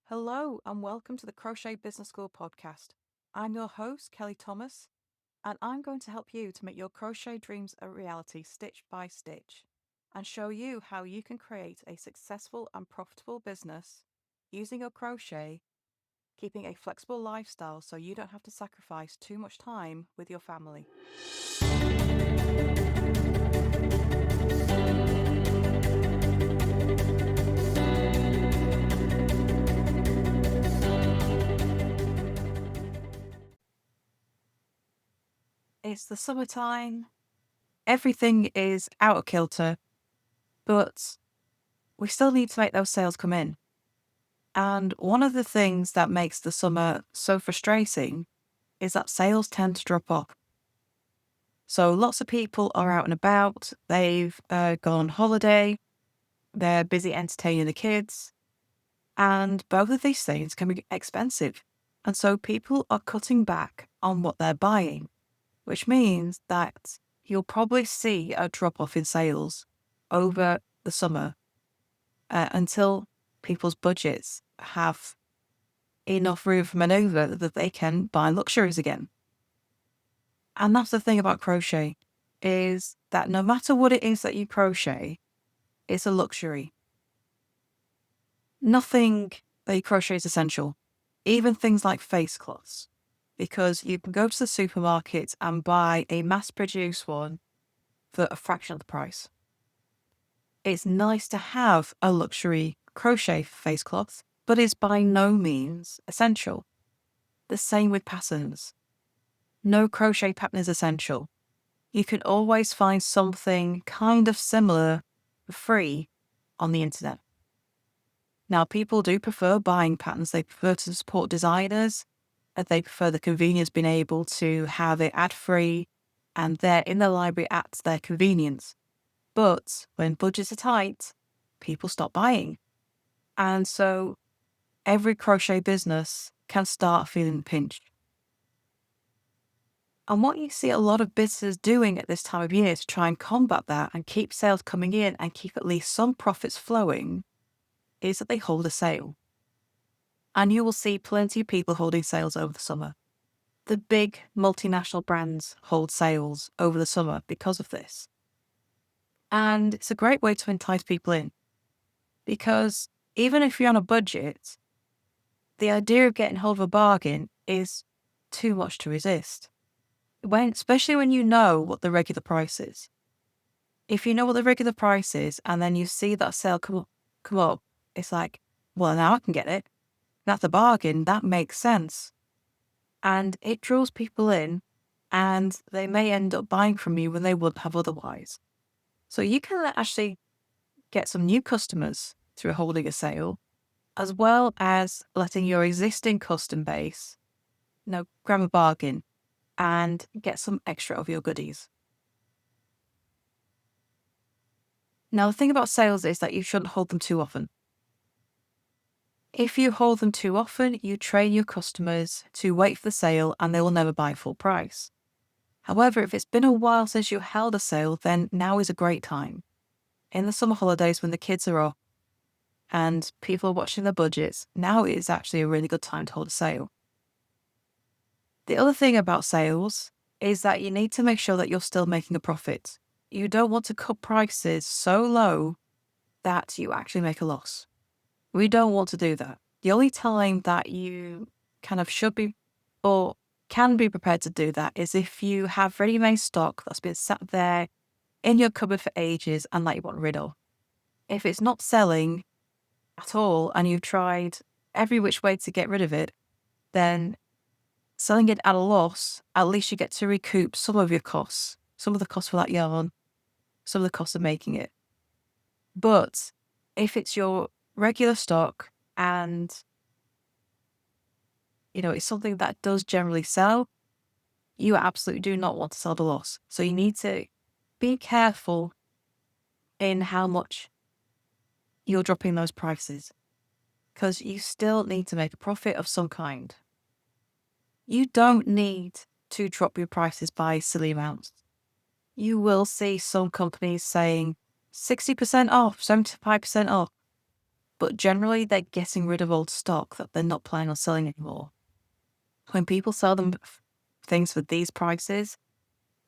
Hello and welcome to the Crochet Business School Podcast. I'm your host, Kelly Thomas, and I'm going to help you to make your crochet dreams a reality stitch by stitch and show you how you can create a successful and profitable business using your crochet, keeping a flexible lifestyle so you don't have to sacrifice too much time with your family. It's the summertime, everything is out of kilter, but we still need to make those sales come in. And one of the things that makes the summer so frustrating is that sales tend to drop off. So lots of people are out and about, they've gone on holiday, they're busy entertaining the kids, and both of these things can be expensive. And so people are cutting back on what they're buying, which means that you'll probably see a drop off in sales over the summer until people's budgets have enough room for maneuver that they can buy luxuries again. And that's the thing about crochet, is that no matter what it is that you crochet, it's a luxury. Nothing that you crochet is essential, even things like face cloths, because you can go to the supermarket and buy a mass-produced one for a fraction of the price. It's nice to have a luxury crochet face cloth, but it's by no means essential. The same with patterns. No crochet pattern is essential. You can always find something kind of similar for free on the internet. Now, people do prefer buying patterns. They prefer to support designers. They prefer the convenience being able to have it ad-free and they're in the library at their convenience. But when budgets are tight, people stop buying. And so every crochet business can start feeling the pinch. And what you see a lot of businesses doing at this time of year to try and combat that and keep sales coming in and keep at least some profits flowing is that they hold a sale. And you will see plenty of people holding sales over the summer. The big multinational brands hold sales over the summer because of this. And it's a great way to entice people in, because even if you're on a budget, the idea of getting hold of a bargain is too much to resist. Especially when you know what the regular price is. If you know what the regular price is and then you see that sale come up, it's like, well, now I can get it. That's a bargain. That makes sense. And it draws people in and they may end up buying from you when they wouldn't have otherwise. So you can actually get some new customers through holding a sale, as well as letting your existing custom base, grab a bargain and get some extra of your goodies. Now, the thing about sales is that you shouldn't hold them too often. If you hold them too often, you train your customers to wait for the sale and they will never buy full price. However, if it's been a while since you held a sale, then now is a great time. In the summer holidays when the kids are off and people are watching their budgets, now is actually a really good time to hold a sale. The other thing about sales is that you need to make sure that you're still making a profit. You don't want to cut prices so low that you actually make a loss. We don't want to do that. The only time that you kind of should be or can be prepared to do that is if you have ready-made stock that's been sat there in your cupboard for ages and that you want rid of. If it's not selling at all and you've tried every which way to get rid of it, then selling it at a loss, at least you get to recoup some of your costs, some of the costs for that yarn, some of the costs of making it. But if it's your regular stock and, it's something that does generally sell, you absolutely do not want to sell at a loss. So you need to be careful in how much you're dropping those prices, because you still need to make a profit of some kind. You don't need to drop your prices by silly amounts. You will see some companies saying 60% off, 75% off. but generally they're getting rid of old stock that they're not planning on selling anymore. When people sell them things for these prices,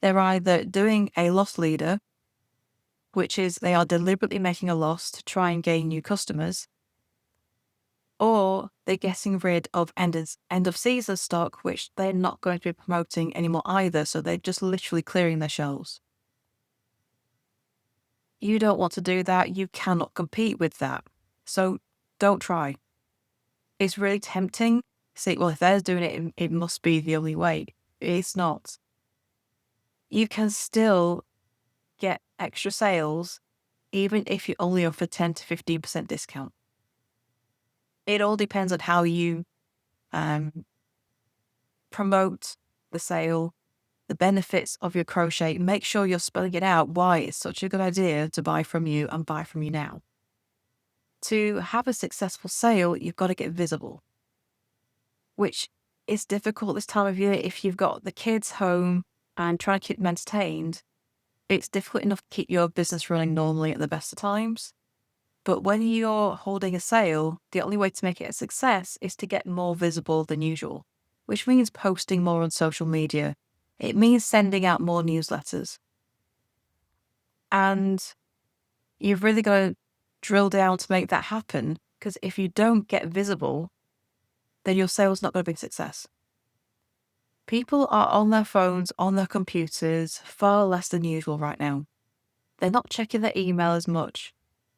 they're either doing a loss leader, which is they are deliberately making a loss to try and gain new customers, or they're getting rid of end of season stock, which they're not going to be promoting anymore either, so they're just literally clearing their shelves. You don't want to do that. You cannot compete with that. So don't try. It's really tempting. Say, well, if they're doing it, it must be the only way. It's not. You can still get extra sales even if you only offer 10 to 15% discount. It all depends on how you promote the sale, the benefits of your crochet. Make sure you're spelling it out why it's such a good idea to buy from you and buy from you now. To have a successful sale, you've got to get visible, which is difficult this time of year. If you've got the kids home and trying to keep them entertained, it's difficult enough to keep your business running normally at the best of times. But when you're holding a sale, the only way to make it a success is to get more visible than usual, which means posting more on social media. It means sending out more newsletters. And you've really got to drill down to make that happen, because if you don't get visible, then your sale's not going to be a success. People are on their phones, on their computers, far less than usual right now. They're not checking their email as much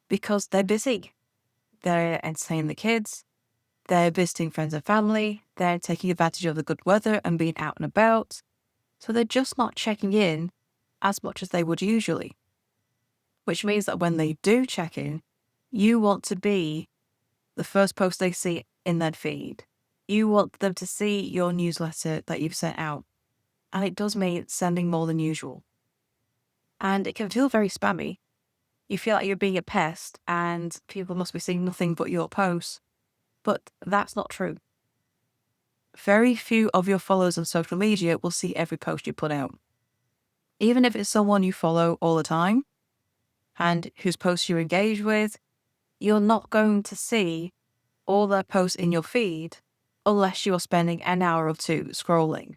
because they're busy. They're entertaining the kids, they're visiting friends and family, they're taking advantage of the good weather and being out and about. So they're just not checking in as much as they would usually. Which means that when they do check in, you want to be the first post they see in their feed. You want them to see your newsletter that you've sent out. And it does mean sending more than usual. And it can feel very spammy. You feel like you're being a pest and people must be seeing nothing but your posts. But that's not true. Very few of your followers on social media will see every post you put out. Even if it's someone you follow all the time and whose posts you engage with, you're not going to see all their posts in your feed unless you are spending an hour or two scrolling.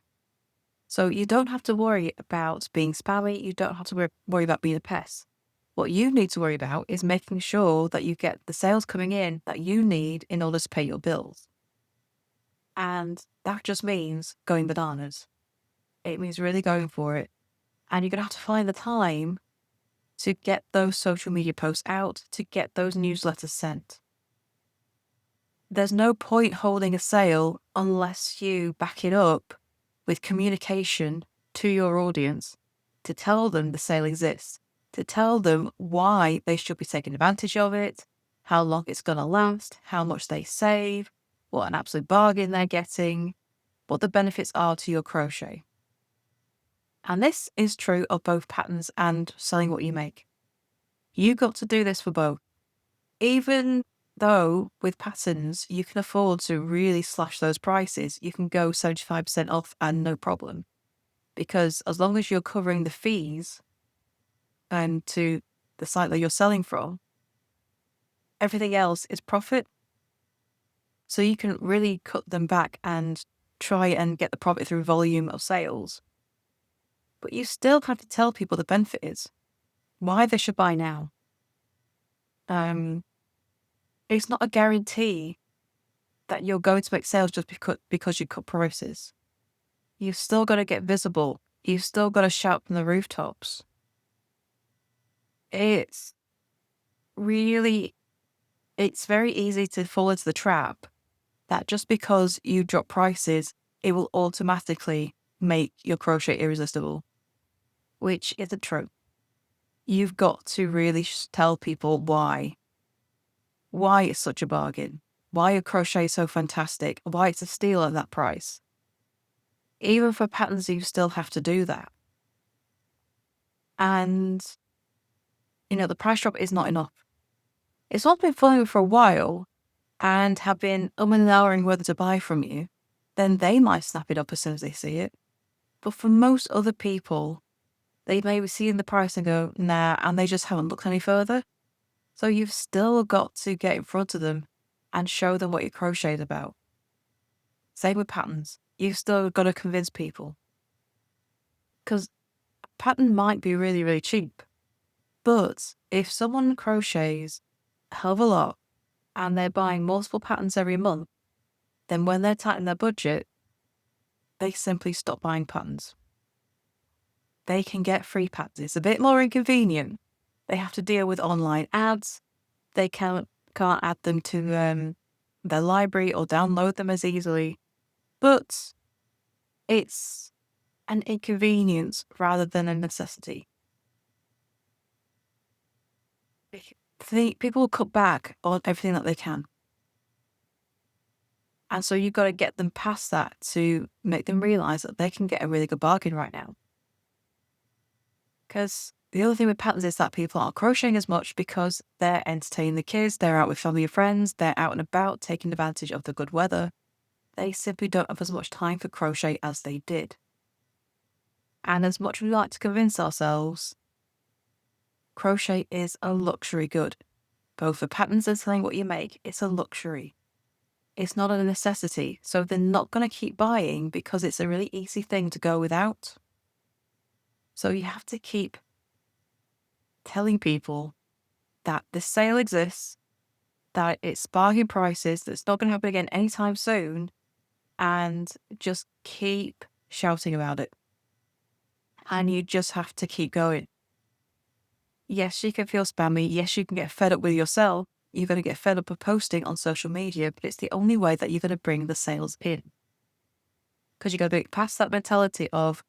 So you don't have to worry about being spammy. You don't have to worry about being a pest. What you need to worry about is making sure that you get the sales coming in that you need in order to pay your bills. And that just means going bananas. It means really going for it. And you're going to have to find the time to get those social media posts out, to get those newsletters sent. There's no point holding a sale unless you back it up with communication to your audience to tell them the sale exists, to tell them why they should be taking advantage of it, how long it's going to last, how much they save, what an absolute bargain they're getting, what the benefits are to your crochet. And this is true of both patterns and selling what you make. You've got to do this for both. Even though with patterns, you can afford to really slash those prices. You can go 75% off and no problem. Because as long as you're covering the fees and to the site that you're selling from, everything else is profit. So you can really cut them back and try and get the profit through volume of sales. But you still have to tell people the benefit is, why they should buy now. It's not a guarantee that you're going to make sales just because you cut prices. You've still got to get visible. You've still got to shout from the rooftops. It's very easy to fall into the trap that just because you drop prices, it will automatically make your crochet irresistible, which isn't true. You've got to really tell people why it's such a bargain, why your crochet is so fantastic, why it's a steal at that price. Even for patterns, you still have to do that. And, the price drop is not enough. If someone's been following you for a while and have been and ahhing whether to buy from you, then they might snap it up as soon as they see it. But for most other people, they may be seeing the price and go, nah, and they just haven't looked any further. So you've still got to get in front of them and show them what your crochet is about. Same with patterns. You've still got to convince people. Because a pattern might be really, really cheap. But if someone crochets a hell of a lot and they're buying multiple patterns every month, then when they're tight in their budget, they simply stop buying patterns. They can get free patterns. It's a bit more inconvenient. They have to deal with online ads. They can't add them to their library or download them as easily. But it's an inconvenience rather than a necessity. People will cut back on everything that they can. And so you've got to get them past that to make them realize that they can get a really good bargain right now. Because the other thing with patterns is that people aren't crocheting as much because they're entertaining the kids, they're out with family and friends, they're out and about taking advantage of the good weather. They simply don't have as much time for crochet as they did. And as much as we like to convince ourselves, crochet is a luxury good. Both for patterns and selling what you make, it's a luxury. It's not a necessity, so they're not going to keep buying because it's a really easy thing to go without. So you have to keep telling people that this sale exists, that it's bargain prices, that it's not going to happen again anytime soon, and just keep shouting about it. And you just have to keep going. Yes, you can feel spammy. Yes, you can get fed up with yourself. You're going to get fed up of posting on social media, but it's the only way that you're going to bring the sales in. Because you've got to be past that mentality of,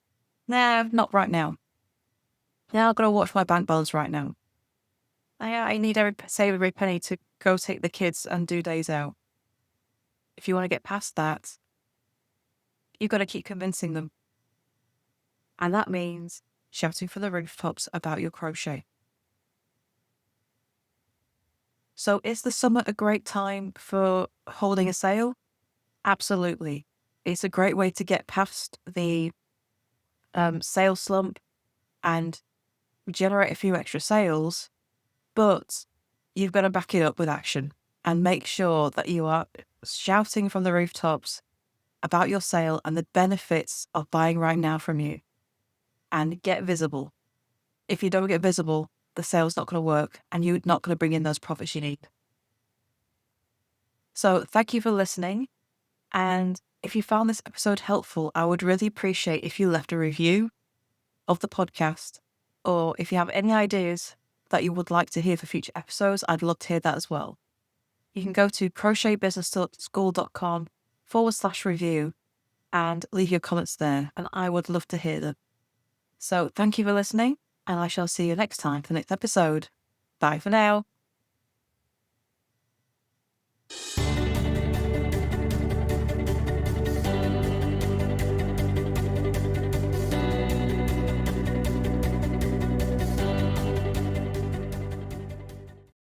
nah, not right now. Now I've got to watch my bank balance right now. I need save every penny to go take the kids and do days out. If you want to get past that, you've got to keep convincing them. And that means shouting from the rooftops about your crochet. So is the summer a great time for holding a sale? Absolutely. It's a great way to get past the sales slump and generate a few extra sales, but you've got to back it up with action and make sure that you are shouting from the rooftops about your sale and the benefits of buying right now from you, and get visible. If you don't get visible, the sale's not going to work and you're not going to bring in those profits you need. So thank you for listening. And if you found this episode helpful, I would really appreciate if you left a review of the podcast, or if you have any ideas that you would like to hear for future episodes, I'd love to hear that as well. You can go to crochetbusinessschool.com/review and leave your comments there, and I would love to hear them. So thank you for listening, and I shall see you next time for the next episode. Bye for now.